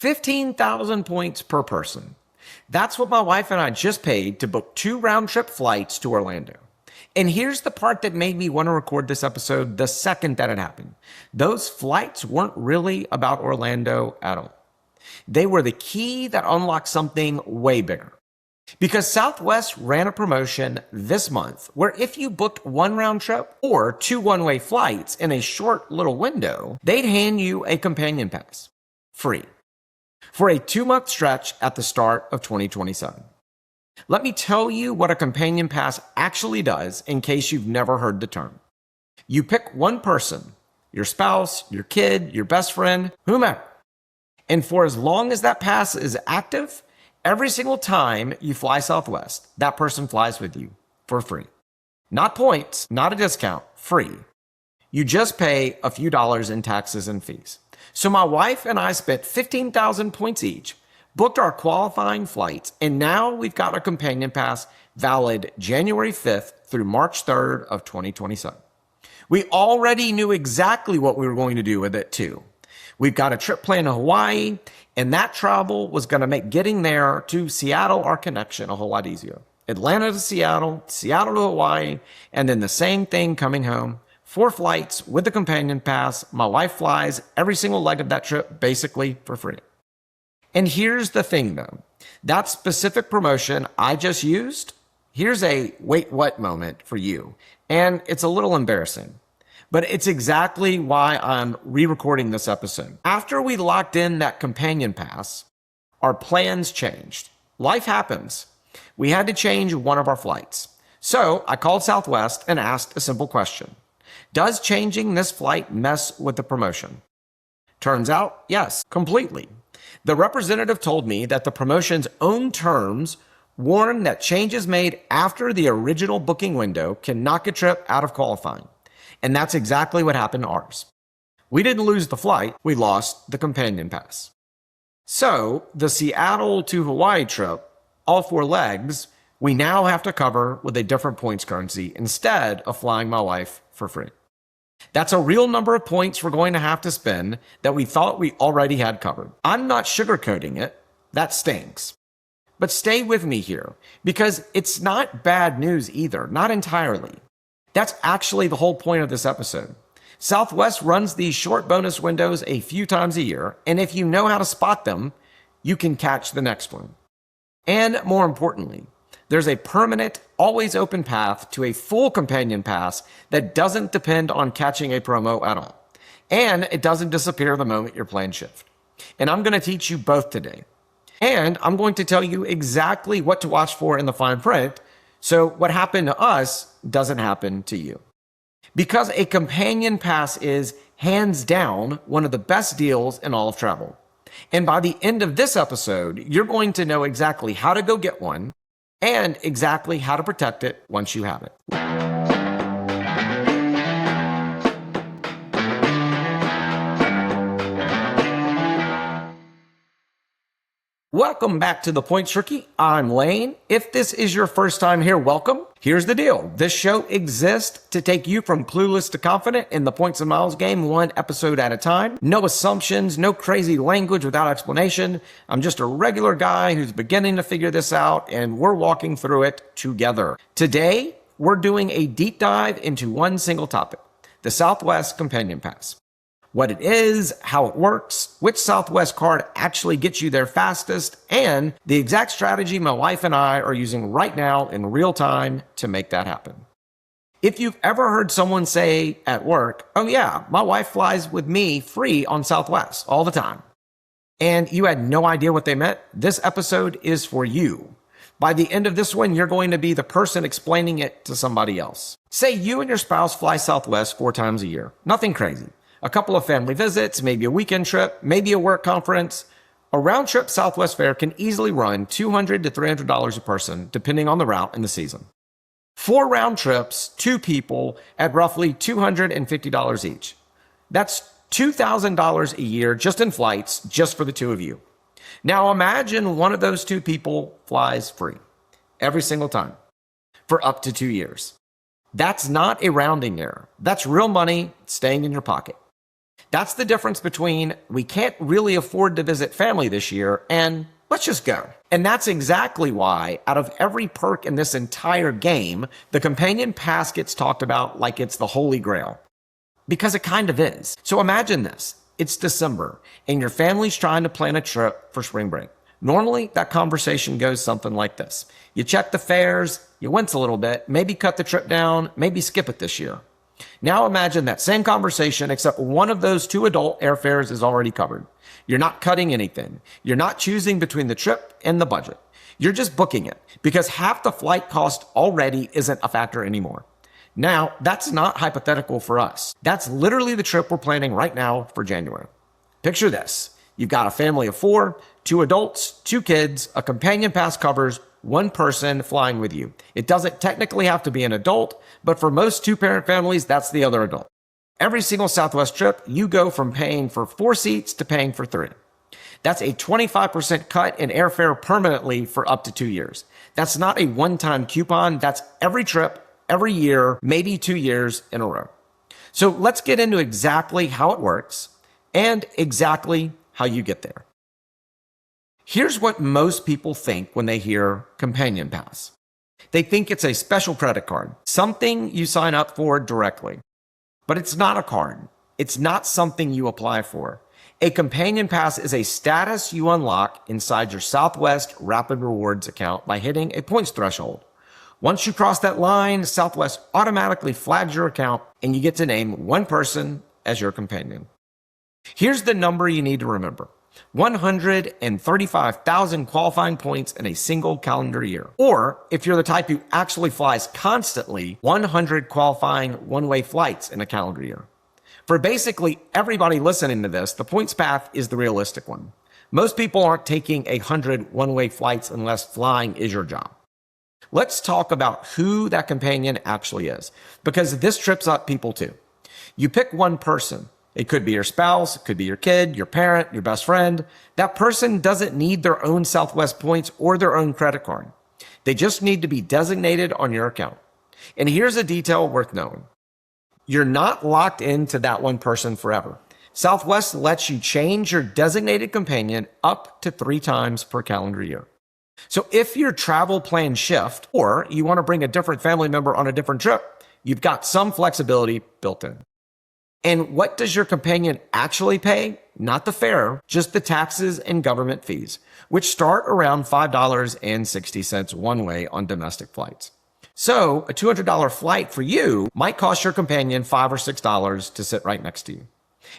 15,000 points per person. That's what my wife and I just paid to book 2 round-trip flights to Orlando. And here's the part that made me want to record this episode the second that it happened. Those flights weren't really about Orlando at all. They were the key that unlocked something way bigger. Because Southwest ran a promotion this month where if you booked 1 round trip or 2 one-way flights in a short little window, they'd hand you a companion pass, free, for a 2-month stretch at the start of 2027. Let me tell you what a companion pass actually does in case you've never heard the term. You pick one person, your spouse, your kid, your best friend, whomever, and for as long as that pass is active, every single time you fly Southwest, that person flies with you for free. Not points, not a discount, free. You just pay a few dollars in taxes and fees. So my wife and I spent 15,000 points each, booked our qualifying flights, and now we've got a companion pass valid January 5th through March 3rd of 2027. We already knew exactly what we were going to do with it too. We've got a trip planned to Hawaii, and that travel was going to make getting there to Seattle, our connection, a whole lot easier. Atlanta to Seattle, Seattle to Hawaii, and then the same thing coming home. 4 flights with the companion pass. My wife flies every single leg of that trip basically for free. And here's the thing though, that specific promotion I just used, here's a wait what moment for you. And it's a little embarrassing. But it's exactly why I'm re-recording this episode. After we locked in that companion pass, our plans changed. Life happens. We had to change one of our flights. So I called Southwest and asked a simple question. Does changing this flight mess with the promotion? Turns out, yes, completely. The representative told me that the promotion's own terms warn that changes made after the original booking window can knock a trip out of qualifying. And that's exactly what happened to ours. We didn't lose the flight, we lost the companion pass. So the Seattle to Hawaii trip, all 4 legs, we now have to cover with a different points currency instead of flying my wife for free. That's a real number of points we're going to have to spend that we thought we already had covered. I'm not sugarcoating it, that stinks. But stay with me here, because it's not bad news either, not entirely. That's actually the whole point of this episode. Southwest runs these short bonus windows a few times a year, and if you know how to spot them, you can catch the next one. And more importantly, there's a permanent, always open path to a full companion pass that doesn't depend on catching a promo at all. And it doesn't disappear the moment your plans shift. And I'm going to teach you both today. And I'm going to tell you exactly what to watch for in the fine print, so what happened to us doesn't happen to you. Because a companion pass is, hands down, one of the best deals in all of travel. And by the end of this episode, you're going to know exactly how to go get one and exactly how to protect it once you have it. Welcome back to The Points Rookie. I'm Lane. If this is your first time here, welcome. Here's the deal. This show exists to take you from clueless to confident in the points and miles game, 1 episode at a time. No assumptions, no crazy language without explanation. I'm just a regular guy who's beginning to figure this out, and we're walking through it together. Today, we're doing a deep dive into one single topic, the Southwest Companion Pass. What it is, how it works, which Southwest card actually gets you there fastest, and the exact strategy my wife and I are using right now in real time to make that happen. If you've ever heard someone say at work, oh yeah, my wife flies with me free on Southwest all the time, and you had no idea what they meant, this episode is for you. By the end of this one, you're going to be the person explaining it to somebody else. Say you and your spouse fly Southwest 4 times a year. Nothing crazy. A couple of family visits, maybe a weekend trip, maybe a work conference. A round-trip Southwest fare can easily run $200 to $300 a person, depending on the route and the season. 4 round trips, 2 people, at roughly $250 each. That's $2,000 a year just in flights, just for the 2 of you. Now imagine one of those 2 people flies free, every single time, for up to 2 years. That's not a rounding error. That's real money staying in your pocket. That's the difference between we can't really afford to visit family this year and let's just go. And that's exactly why, out of every perk in this entire game, the companion pass gets talked about like it's the holy grail. Because it kind of is. So imagine this. It's December, and your family's trying to plan a trip for spring break. Normally, that conversation goes something like this. You check the fares, you wince a little bit, maybe cut the trip down, maybe skip it this year. Now imagine that same conversation, except one of those two adult airfares is already covered. You're not cutting anything. You're not choosing between the trip and the budget. You're just booking it because half the flight cost already isn't a factor anymore. Now, that's not hypothetical for us. That's literally the trip we're planning right now for January. Picture this. You've got a family of 4, 2 adults, 2 kids, a companion pass covers 1 person flying with you. It doesn't technically have to be an adult, but for most 2-parent families, that's the other adult. Every single Southwest trip, you go from paying for 4 seats to paying for 3. That's a 25% cut in airfare permanently for up to 2 years. That's not a one-time coupon. That's every trip, every year, maybe 2 years in a row. So let's get into exactly how it works and exactly how you get there. Here's what most people think when they hear Companion Pass. They think it's a special credit card, something you sign up for directly. But it's not a card. It's not something you apply for. A Companion Pass is a status you unlock inside your Southwest Rapid Rewards account by hitting a points threshold. Once you cross that line, Southwest automatically flags your account and you get to name 1 person as your companion. Here's the number you need to remember. 135,000 qualifying points in a single calendar year. Or, if you're the type who actually flies constantly, 100 qualifying one-way flights in a calendar year. For basically everybody listening to this, the points path is the realistic one. Most people aren't taking 100 one-way flights unless flying is your job. Let's talk about who that companion actually is, because this trips up people too. You pick 1 person. It could be your spouse, it could be your kid, your parent, your best friend. That person doesn't need their own Southwest points or their own credit card. They just need to be designated on your account. And here's a detail worth knowing. You're not locked into that 1 person forever. Southwest lets you change your designated companion up to 3 times per calendar year. So if your travel plans shift or you want to bring a different family member on a different trip, you've got some flexibility built in. And what does your companion actually pay? Not the fare, just the taxes and government fees, which start around $5.60 one way on domestic flights. So a $200 flight for you might cost your companion $5 or $6 to sit right next to you.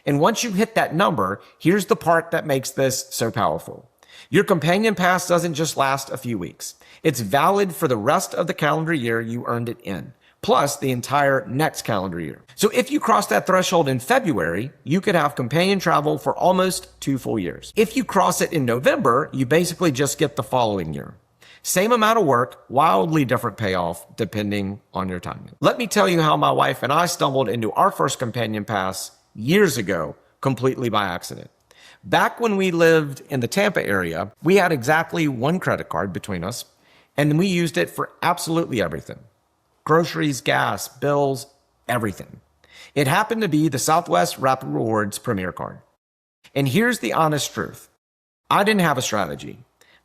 And once you hit that number, here's the part that makes this so powerful. Your companion pass doesn't just last a few weeks. It's valid for the rest of the calendar year you earned it in, plus the entire next calendar year. So if you cross that threshold in February, you could have companion travel for almost 2 full years. If you cross it in November, you basically just get the following year. Same amount of work, wildly different payoff depending on your timing. Let me tell you how my wife and I stumbled into our first companion pass years ago, completely by accident. Back when we lived in the Tampa area, we had exactly 1 credit card between us, and we used it for absolutely everything. Groceries, gas, bills, everything. It happened to be the Southwest Rapid Rewards Premier Card. And here's the honest truth. I didn't have a strategy.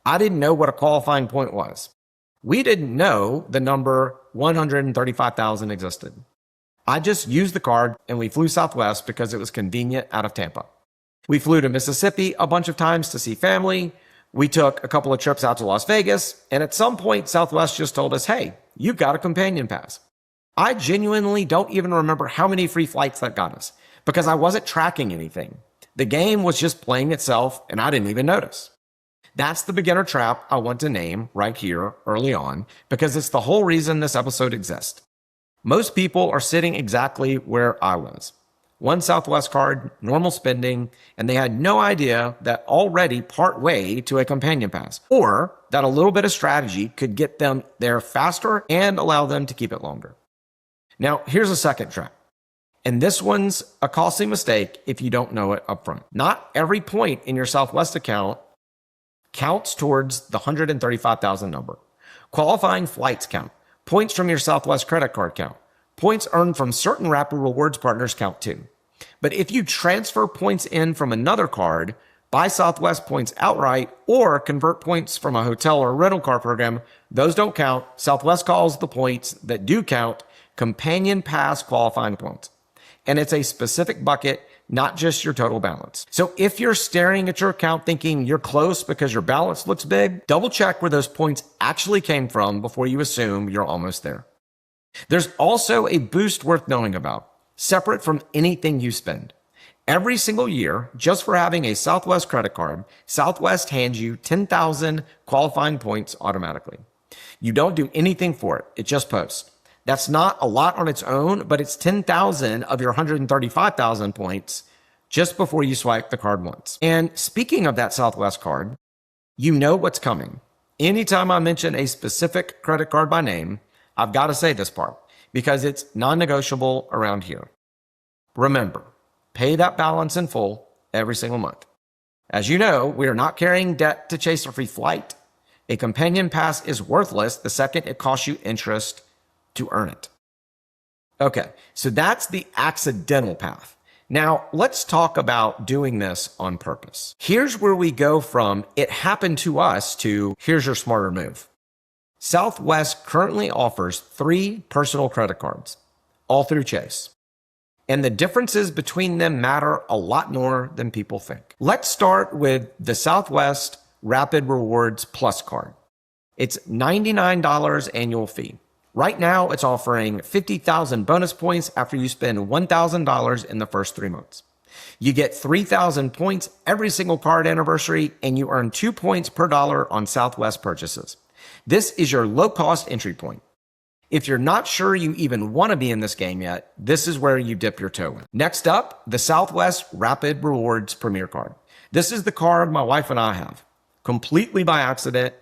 I didn't know what a qualifying point was. We didn't know the number 135,000 existed. I just used the card and we flew Southwest because it was convenient out of Tampa. We flew to Mississippi a bunch of times to see family. We took a couple of trips out to Las Vegas. And at some point, Southwest just told us, hey, you've got a companion pass. I genuinely don't even remember how many free flights that got us because I wasn't tracking anything. The game was just playing itself and I didn't even notice. That's the beginner trap I want to name right here early on because it's the whole reason this episode exists. Most people are sitting exactly where I was. 1 Southwest card, normal spending, and they had no idea that already part way to a companion pass, or that a little bit of strategy could get them there faster and allow them to keep it longer. Now, here's a second trap. And this one's a costly mistake if you don't know it upfront. Not every point in your Southwest account counts towards the 135,000 number. Qualifying flights count. Points from your Southwest credit card count. Points earned from certain Rapid Rewards partners count too. But if you transfer points in from another card, buy Southwest points outright, or convert points from a hotel or rental car program, those don't count. Southwest calls the points that do count companion pass qualifying points. And it's a specific bucket, not just your total balance. So if you're staring at your account thinking you're close because your balance looks big, double check where those points actually came from before you assume you're almost there. There's also a boost worth knowing about, separate from anything you spend. Every single year, just for having a Southwest credit card, Southwest hands you 10,000 qualifying points automatically. You don't do anything for it. It just posts. That's not a lot on its own, but it's 10,000 of your 135,000 points just before you swipe the card once. And speaking of that Southwest card, you know what's coming. Anytime I mention a specific credit card by name, I've got to say this part because it's non-negotiable around here. Remember, pay that balance in full every single month. As you know, we are not carrying debt to chase a free flight. A companion pass is worthless the second it costs you interest to earn it. Okay, so that's the accidental path. Now, let's talk about doing this on purpose. Here's where we go from it happened to us to here's your smarter move. Southwest currently offers 3 personal credit cards, all through Chase. And the differences between them matter a lot more than people think. Let's start with the Southwest Rapid Rewards Plus card. It's $99 annual fee. Right now, it's offering 50,000 bonus points after you spend $1,000 in the first 3 months. You get 3,000 points every single card anniversary, and you earn 2 points per dollar on Southwest purchases. This is your low-cost entry point. If you're not sure you even want to be in this game yet, this is where you dip your toe in. Next up, the Southwest Rapid Rewards Premier Card. This is the card my wife and I have, completely by accident,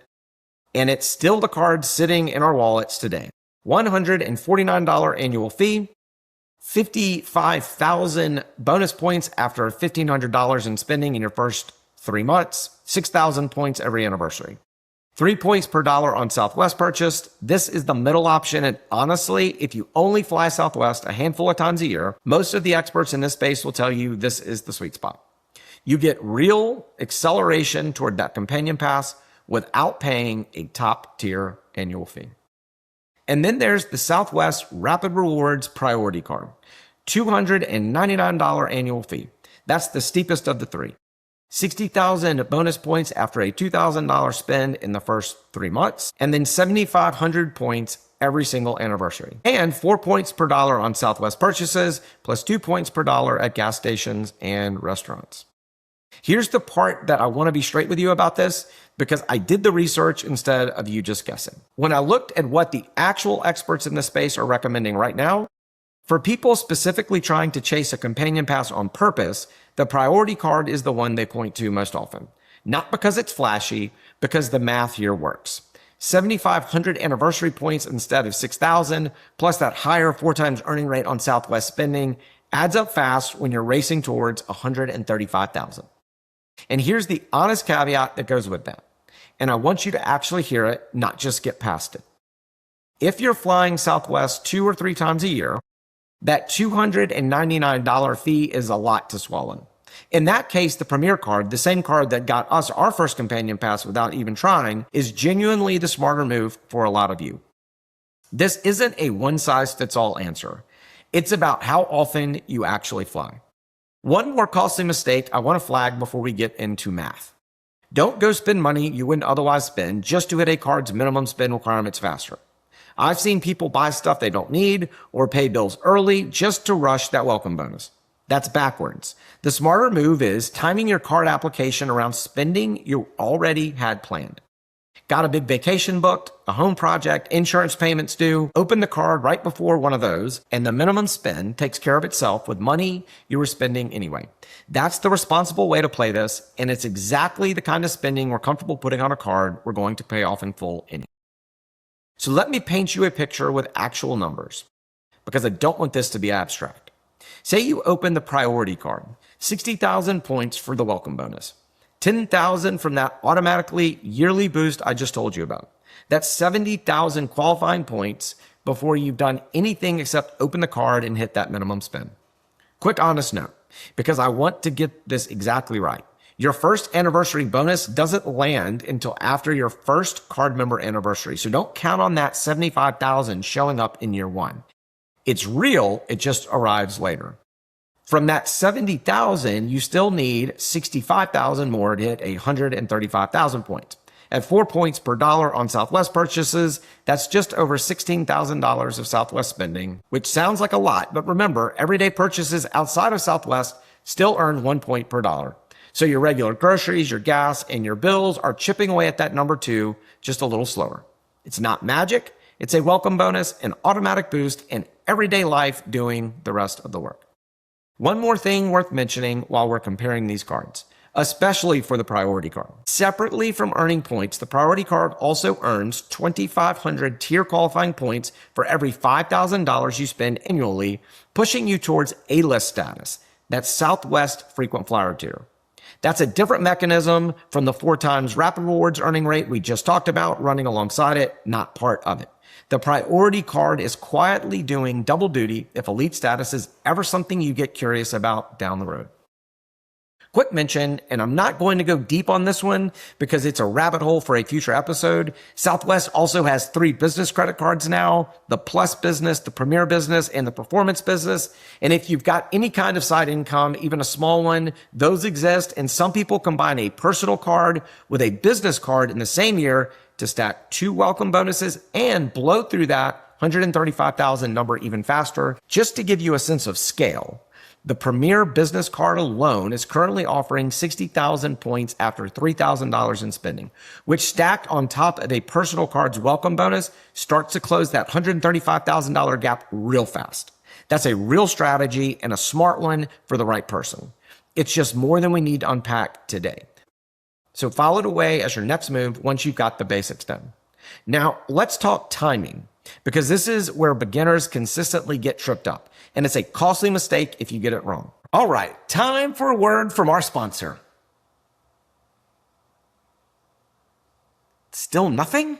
and it's still the card sitting in our wallets today. $149 annual fee, 55,000 bonus points after $1,500 in spending in your first 3 months, 6,000 points every anniversary. 3 points per dollar on Southwest purchased. This is the middle option, and honestly, if you only fly Southwest a handful of times a year, most of the experts in this space will tell you this is the sweet spot. You get real acceleration toward that companion pass without paying a top-tier annual fee. And then there's the Southwest Rapid Rewards Priority Card, $299 annual fee. That's the steepest of the 3. 60,000 bonus points after a $2,000 spend in the first 3 months, and then 7,500 points every single anniversary. And 4 points per dollar on Southwest purchases, plus 2 points per dollar at gas stations and restaurants. Here's the part that I want to be straight with you about this, because I did the research instead of you just guessing. When I looked at what the actual experts in this space are recommending right now, for people specifically trying to chase a companion pass on purpose, the priority card is the one they point to most often. Not because it's flashy, because the math here works. 7,500 anniversary points instead of 6,000, plus that higher 4 times earning rate on Southwest spending adds up fast when you're racing towards 135,000. And here's the honest caveat that goes with that. And I want you to actually hear it, not just get past it. If you're flying Southwest 2 or 3 times a year, that $299 fee is a lot to swallow. In that case, the Premier card, the same card that got us our first companion pass without even trying, is genuinely the smarter move for a lot of you. This isn't a one-size-fits-all answer. It's about how often you actually fly. One more costly mistake I want to flag before we get into math. Don't go spend money you wouldn't otherwise spend just to hit a card's minimum spend requirements faster. I've seen people buy stuff they don't need or pay bills early just to rush that welcome bonus. That's backwards. The smarter move is timing your card application around spending you already had planned. Got a big vacation booked, a home project, insurance payments due, open the card right before one of those, and the minimum spend takes care of itself with money you were spending anyway. That's the responsible way to play this, and it's exactly the kind of spending we're comfortable putting on a card we're going to pay off in full anyway. So let me paint you a picture with actual numbers, because I don't want this to be abstract. Say you open the priority card, 60,000 points for the welcome bonus. 10,000 from that automatically yearly boost I just told you about. That's 70,000 qualifying points before you've done anything except open the card and hit that minimum spend. Quick honest note, because I want to get this exactly right. Your first anniversary bonus doesn't land until after your first card member anniversary. So don't count on that $75,000 showing up in year one. It's real, it just arrives later. From that $70,000, you still need $65,000 more to hit 135,000 points. At 4 points per dollar on Southwest purchases, that's just over $16,000 of Southwest spending, which sounds like a lot, but remember, everyday purchases outside of Southwest still earn 1 point per dollar. So your regular groceries, your gas, and your bills are chipping away at that number too, just a little slower. It's not magic. It's a welcome bonus, an automatic boost, and everyday life doing the rest of the work. One more thing worth mentioning while we're comparing these cards, especially for the priority card. Separately from earning points, the priority card also earns 2,500 tier qualifying points for every $5,000 you spend annually, pushing you towards A-list status. That's Southwest frequent flyer tier. That's a different mechanism from the 4 times rapid rewards earning rate we just talked about, running alongside it, not part of it. The priority card is quietly doing double duty if elite status is ever something you get curious about down the road. Quick mention, and I'm not going to go deep on this one because it's a rabbit hole for a future episode. Southwest also has 3 business credit cards now, the Plus business, the Premier business, and the Performance business. And if you've got any kind of side income, even a small one, those exist. And some people combine a personal card with a business card in the same year to stack 2 welcome bonuses and blow through that 135,000 number even faster. Just to give you a sense of scale, the Premier business card alone is currently offering 60,000 points after $3,000 in spending, which stacked on top of a personal card's welcome bonus starts to close that $135,000 gap real fast. That's a real strategy and a smart one for the right person. It's just more than we need to unpack today. So file it away as your next move once you've got the basics done. Now, let's talk timing, because this is where beginners consistently get tripped up, and it's a costly mistake if you get it wrong. All right, time for a word from our sponsor. Still nothing?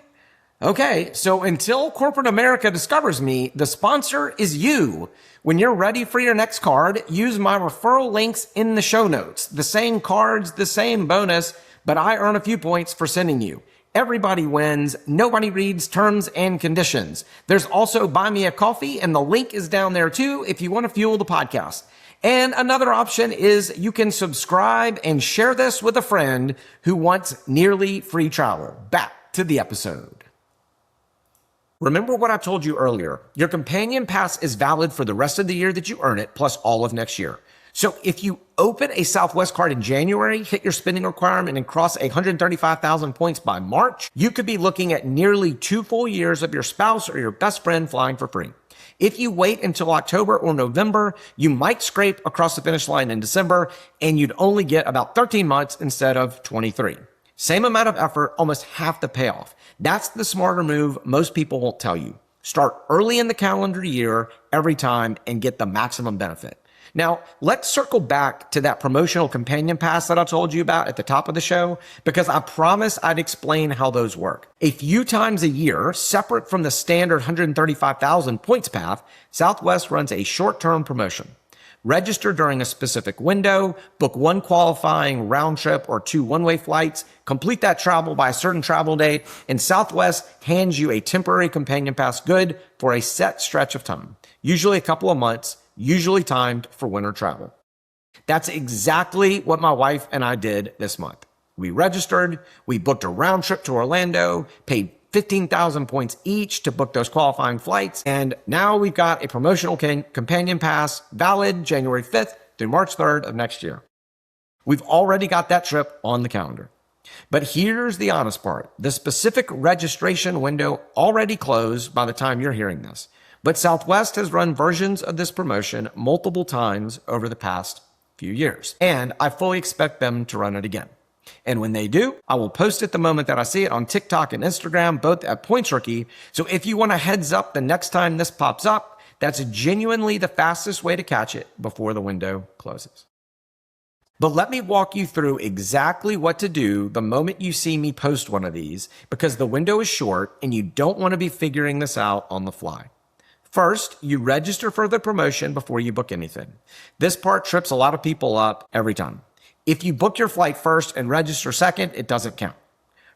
Okay, so until corporate America discovers me, the sponsor is you. When you're ready for your next card, use my referral links in the show notes. The same cards, the same bonus, but I earn a few points for sending you. Everybody wins. Nobody reads terms and conditions. There's also Buy Me a Coffee, and the link is down there too if you want to fuel the podcast. And another option is you can subscribe and share this with a friend who wants nearly free travel. Back to the episode. Remember what I told you earlier. Your companion pass is valid for the rest of the year that you earn it, plus all of next year. So if you open a Southwest card in January, hit your spending requirement, and cross 135,000 points by March, you could be looking at nearly 2 full years of your spouse or your best friend flying for free. If you wait until October or November, you might scrape across the finish line in December, and you'd only get about 13 months instead of 23. Same amount of effort, almost half the payoff. That's the smarter move most people won't tell you. Start early in the calendar year every time and get the maximum benefit. Now, let's circle back to that promotional companion pass that I told you about at the top of the show, because I promised I'd explain how those work. A few times a year, separate from the standard 135,000 points path, Southwest runs a short-term promotion. Register during a specific window, book 1 qualifying round trip or 2 one-way flights, complete that travel by a certain travel date, and Southwest hands you a temporary companion pass good for a set stretch of time, usually a couple of months, usually timed for winter travel. That's exactly what my wife and I did this month. We registered, we booked a round trip to Orlando, paid 15,000 points each to book those qualifying flights, and now we've got a promotional companion pass valid January 5th through March 3rd of next year. We've already got that trip on the calendar. But here's the honest part. The specific registration window already closed by the time you're hearing this. But Southwest has run versions of this promotion multiple times over the past few years, and I fully expect them to run it again. And when they do, I will post it the moment that I see it on TikTok and Instagram, both at Points Rookie. So if you want a heads up the next time this pops up, that's genuinely the fastest way to catch it before the window closes. But let me walk you through exactly what to do the moment you see me post one of these, because the window is short and you don't want to be figuring this out on the fly. First, you register for the promotion before you book anything. This part trips a lot of people up every time. If you book your flight first and register second, it doesn't count.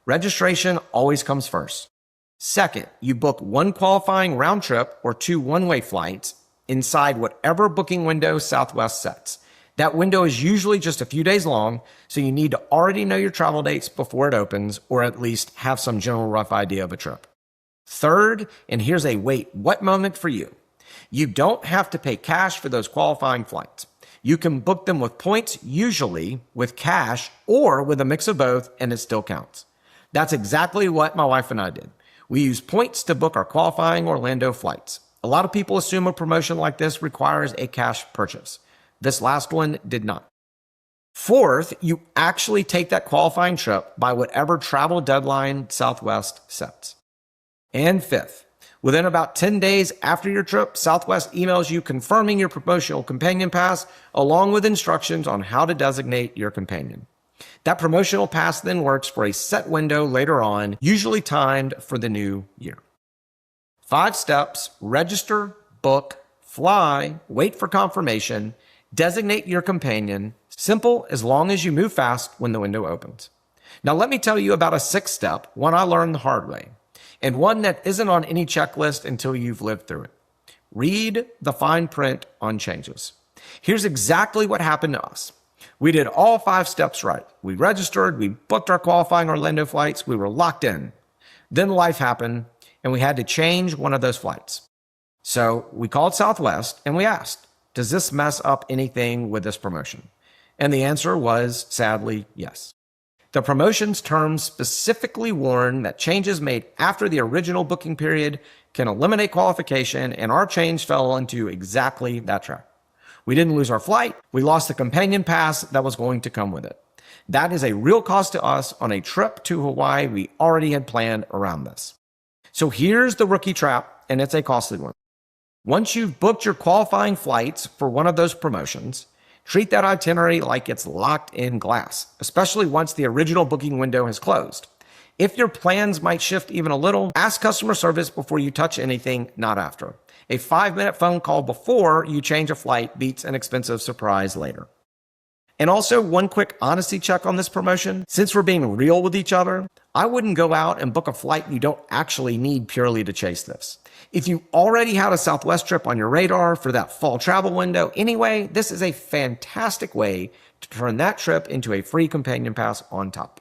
Registration always comes first. Second, you book one qualifying round trip or two one-way flights inside whatever booking window Southwest sets. That window is usually just a few days long, so you need to already know your travel dates before it opens, or at least have some general rough idea of a trip. Third, and here's a wait, what moment for you? You don't have to pay cash for those qualifying flights. You can book them with points, usually with cash or with a mix of both, and it still counts. That's exactly what my wife and I did. We use points to book our qualifying Orlando flights. A lot of people assume a promotion like this requires a cash purchase. This last one did not. Fourth, you actually take that qualifying trip by whatever travel deadline Southwest sets. And fifth, within about 10 days after your trip, Southwest emails you confirming your promotional companion pass along with instructions on how to designate your companion. That promotional pass then works for a set window later on, usually timed for the new year. 5 steps: register, book, fly, wait for confirmation, designate your companion. Simple as long as you move fast when the window opens. Now let me tell you about a 6th step, one I learned the hard way, and one that isn't on any checklist until you've lived through it. Read the fine print on changes. Here's exactly what happened to us. We did all 5 steps right. We registered, we booked our qualifying Orlando flights, we were locked in. Then life happened, and we had to change one of those flights. So we called Southwest and we asked, does this mess up anything with this promotion? And the answer was, sadly, yes. The promotion's terms specifically warn that changes made after the original booking period can eliminate qualification, and our change fell into exactly that trap. We didn't lose our flight, we lost the companion pass that was going to come with it. That is a real cost to us on a trip to Hawaii we already had planned around this. So here's the rookie trap, and it's a costly one. Once you've booked your qualifying flights for one of those promotions, treat that itinerary like it's locked in glass, especially once the original booking window has closed. If your plans might shift even a little, ask customer service before you touch anything, not after. A 5-minute phone call before you change a flight beats an expensive surprise later. And also, one quick honesty check on this promotion. Since we're being real with each other, I wouldn't go out and book a flight you don't actually need purely to chase this. If you already had a Southwest trip on your radar for that fall travel window anyway, this is a fantastic way to turn that trip into a free companion pass on top.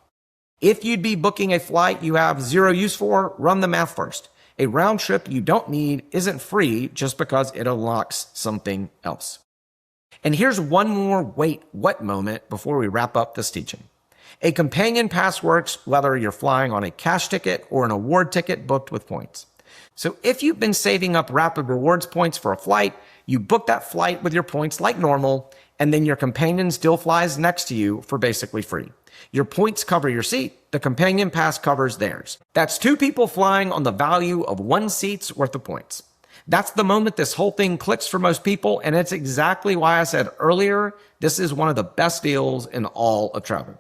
If you'd be booking a flight you have zero use for, run the math first. A round trip you don't need isn't free just because it unlocks something else. And here's one more wait, what moment before we wrap up this teaching. A companion pass works whether you're flying on a cash ticket or an award ticket booked with points. So if you've been saving up rapid rewards points for a flight, you book that flight with your points like normal, and then your companion still flies next to you for basically free. Your points cover your seat, the companion pass covers theirs. That's 2 people flying on the value of 1 seat's worth of points. That's the moment this whole thing clicks for most people, and it's exactly why I said earlier, this is one of the best deals in all of travel.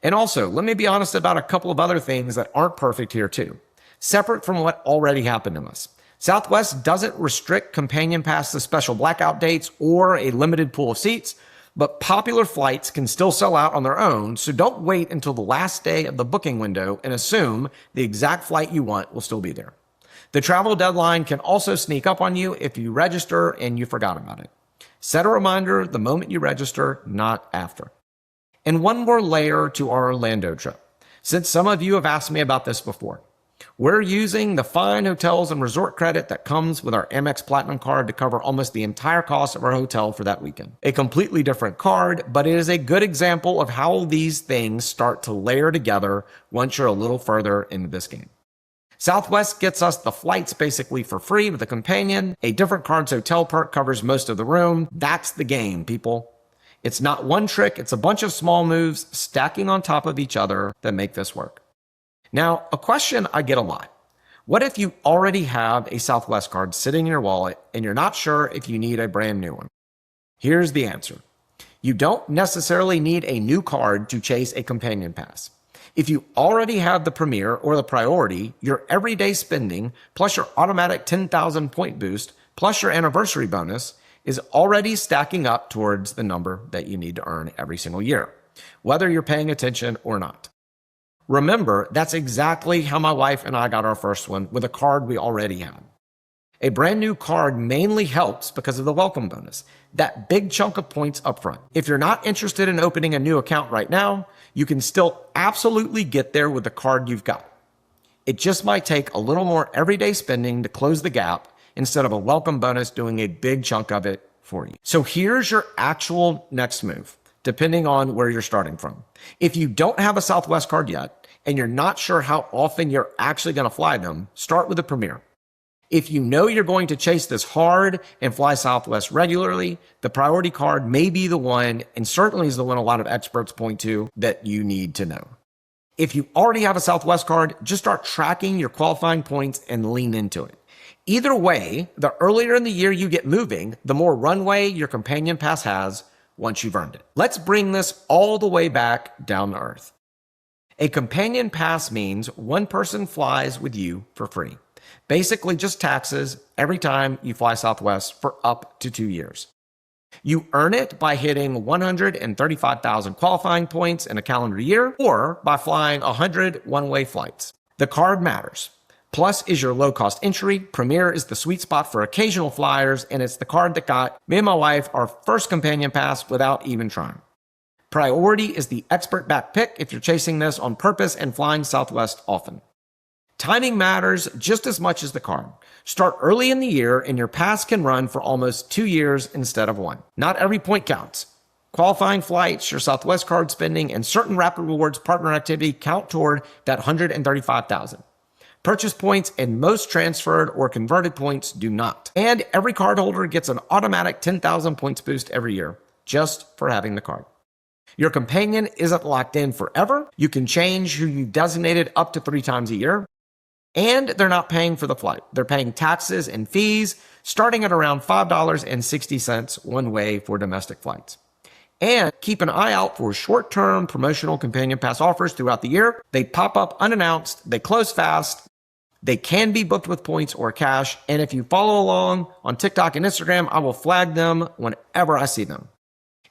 And also, let me be honest about a couple of other things that aren't perfect here too, separate from what already happened to us. Southwest doesn't restrict companion pass to special blackout dates or a limited pool of seats, but popular flights can still sell out on their own, so don't wait until the last day of the booking window and assume the exact flight you want will still be there. The travel deadline can also sneak up on you if you register and you forgot about it. Set a reminder the moment you register, not after. And one more layer to our Orlando trip, since some of you have asked me about this before. We're using the fine hotels and resort credit that comes with our Amex Platinum card to cover almost the entire cost of our hotel for that weekend. A completely different card, but it is a good example of how these things start to layer together once you're a little further into this game. Southwest gets us the flights basically for free with a companion. A different card's hotel perk covers most of the room. That's the game, people. It's not one trick, it's a bunch of small moves stacking on top of each other that make this work. Now, a question I get a lot. What if you already have a Southwest card sitting in your wallet and you're not sure if you need a brand new one? Here's the answer. You don't necessarily need a new card to chase a companion pass. If you already have the Premier or the Priority, your everyday spending plus your automatic 10,000 point boost plus your anniversary bonus is already stacking up towards the number that you need to earn every single year, whether you're paying attention or not. Remember, that's exactly how my wife and I got our first one, with a card we already had. A brand new card mainly helps because of the welcome bonus, that big chunk of points up front. If you're not interested in opening a new account right now, you can still absolutely get there with the card you've got. It just might take a little more everyday spending to close the gap instead of a welcome bonus doing a big chunk of it for you. So here's your actual next move, depending on where you're starting from. If you don't have a Southwest card yet, and you're not sure how often you're actually going to fly them, start with the Premier. If you know you're going to chase this hard and fly Southwest regularly, the Priority card may be the one, and certainly is the one a lot of experts point to, that you need to know. If you already have a Southwest card, just start tracking your qualifying points and lean into it. Either way, the earlier in the year you get moving, the more runway your companion pass has once you've earned it. Let's bring this all the way back down to earth. A companion pass means one person flies with you for free. Basically just taxes every time you fly Southwest for up to 2 years. You earn it by hitting 135,000 qualifying points in a calendar year, or by flying 100 one-way flights. The card matters. Plus is your low-cost entry. Premier is the sweet spot for occasional flyers, and it's the card that got me and my wife our first companion pass without even trying. Priority is the expert-backed pick if you're chasing this on purpose and flying Southwest often. Timing matters just as much as the card. Start early in the year and your pass can run for almost 2 years instead of 1. Not every point counts. Qualifying flights, your Southwest card spending, and certain Rapid Rewards partner activity count toward that 135,000. Purchase points and most transferred or converted points do not. And every cardholder gets an automatic 10,000 points boost every year just for having the card. Your companion isn't locked in forever. You can change who you designated up to 3 times a year. And they're not paying for the flight. They're paying taxes and fees starting at around $5.60 one way for domestic flights. And keep an eye out for short-term promotional companion pass offers throughout the year. They pop up unannounced. They close fast. They can be booked with points or cash. And if you follow along on TikTok and Instagram, I will flag them whenever I see them.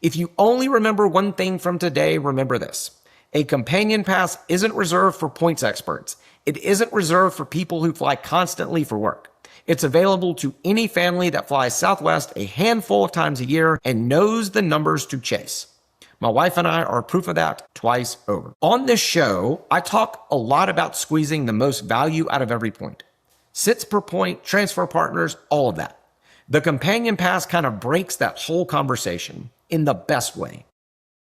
If you only remember one thing from today, remember this. A companion pass isn't reserved for points experts. It isn't reserved for people who fly constantly for work. It's available to any family that flies Southwest a handful of times a year and knows the numbers to chase. My wife and I are proof of that twice over. On this show, I talk a lot about squeezing the most value out of every point. Sits per point, transfer partners, all of that. The companion pass kind of breaks that whole conversation in the best way.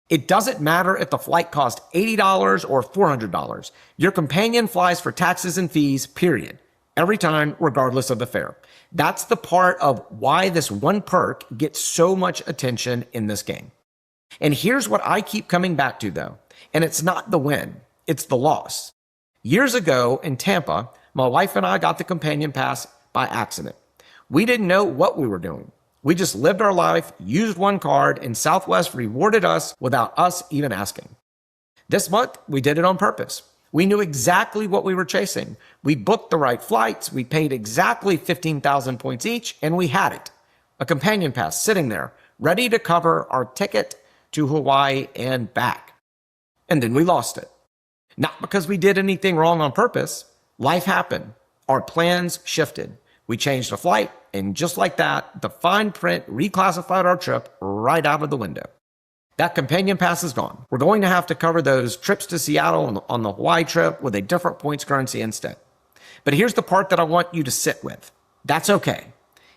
It doesn't matter if the flight cost $80 or $400. Your companion flies for taxes and fees, period. Every time, regardless of the fare. That's the part of why this one perk gets so much attention in this game. And here's what I keep coming back to though, and it's not the win, it's the loss. Years ago in Tampa, my wife and I got the companion pass by accident. We didn't know what we were doing. We just lived our life, used one card, and Southwest rewarded us without us even asking. This month, we did it on purpose. We knew exactly what we were chasing. We booked the right flights, we paid exactly 15,000 points each, and we had it. A companion pass sitting there, ready to cover our ticket to Hawaii and back. And then we lost it. Not because we did anything wrong on purpose. Life happened. Our plans shifted. We changed the flight, and just like that, the fine print reclassified our trip right out of the window. That companion pass is gone. We're going to have to cover those trips to Seattle on the Hawaii trip with a different points currency instead. But here's the part that I want you to sit with. That's okay.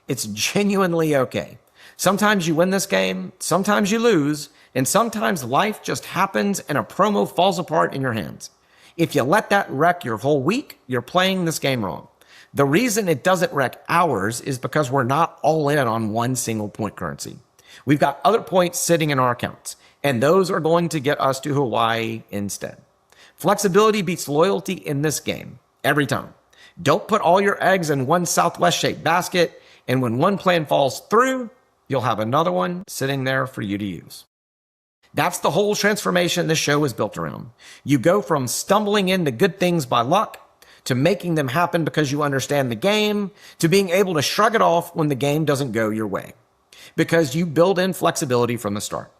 It's genuinely okay. Sometimes you win this game, sometimes you lose, and sometimes life just happens and a promo falls apart in your hands. If you let that wreck your whole week, you're playing this game wrong. The reason it doesn't wreck ours is because we're not all in on one single point currency. We've got other points sitting in our accounts, and those are going to get us to Hawaii instead. Flexibility beats loyalty in this game, every time. Don't put all your eggs in one Southwest-shaped basket, and when one plan falls through, you'll have another one sitting there for you to use. That's the whole transformation this show is built around. You go from stumbling into good things by luck to making them happen because you understand the game, to being able to shrug it off when the game doesn't go your way, because you build in flexibility from the start.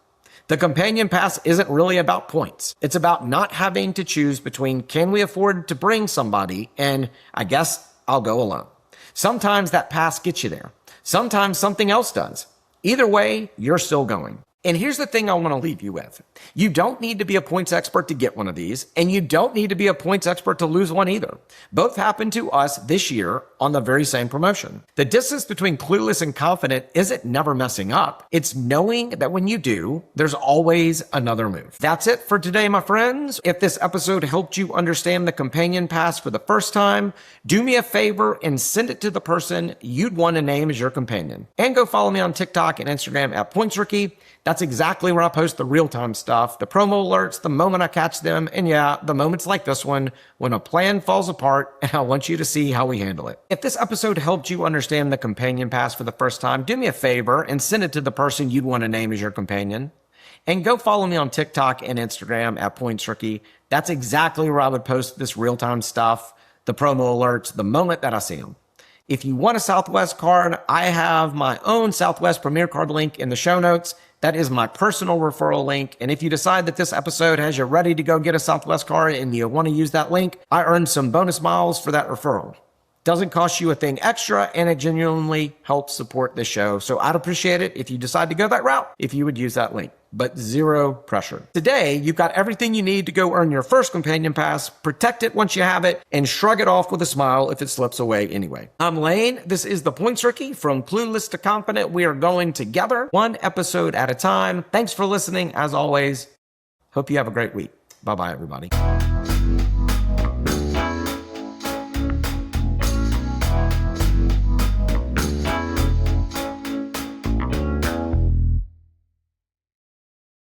The companion pass isn't really about points. It's about not having to choose between, can we afford to bring somebody, and I guess I'll go alone. Sometimes that pass gets you there. Sometimes something else does. Either way, you're still going. And here's the thing I want to leave you with. You don't need to be a points expert to get one of these, and you don't need to be a points expert to lose one either. Both happened to us this year on the very same promotion. The distance between clueless and confident isn't never messing up. It's knowing that when you do, there's always another move. That's it for today, my friends. If this episode helped you understand the companion pass for the first time, do me a favor and send it to the person you'd want to name as your companion. And go follow me on TikTok and Instagram at PointsRookie. That's exactly where I post the real-time stuff, the promo alerts, the moment I catch them, and yeah, the moments like this one when a plan falls apart and I want you to see how we handle it. If this episode helped you understand the companion pass for the first time, do me a favor and send it to the person you'd want to name as your companion. And go follow me on TikTok and Instagram at PointsRookie. That's exactly where I would post this real-time stuff, the promo alerts, the moment that I see them. If you want a Southwest card, I have my own Southwest Premier Card link in the show notes. That is my personal referral link. And if you decide that this episode has you ready to go get a Southwest card and you want to use that link, I earned some bonus miles for that referral. Doesn't cost you a thing extra, and it genuinely helps support this show. So I'd appreciate it if you decide to go that route, if you would use that link, but zero pressure. Today, you've got everything you need to go earn your first companion pass, protect it once you have it, and shrug it off with a smile if it slips away anyway. I'm Lane. This is the Points Rookie. From clueless to confident, we are going together, one episode at a time. Thanks for listening, as always. Hope you have a great week. Bye-bye, everybody.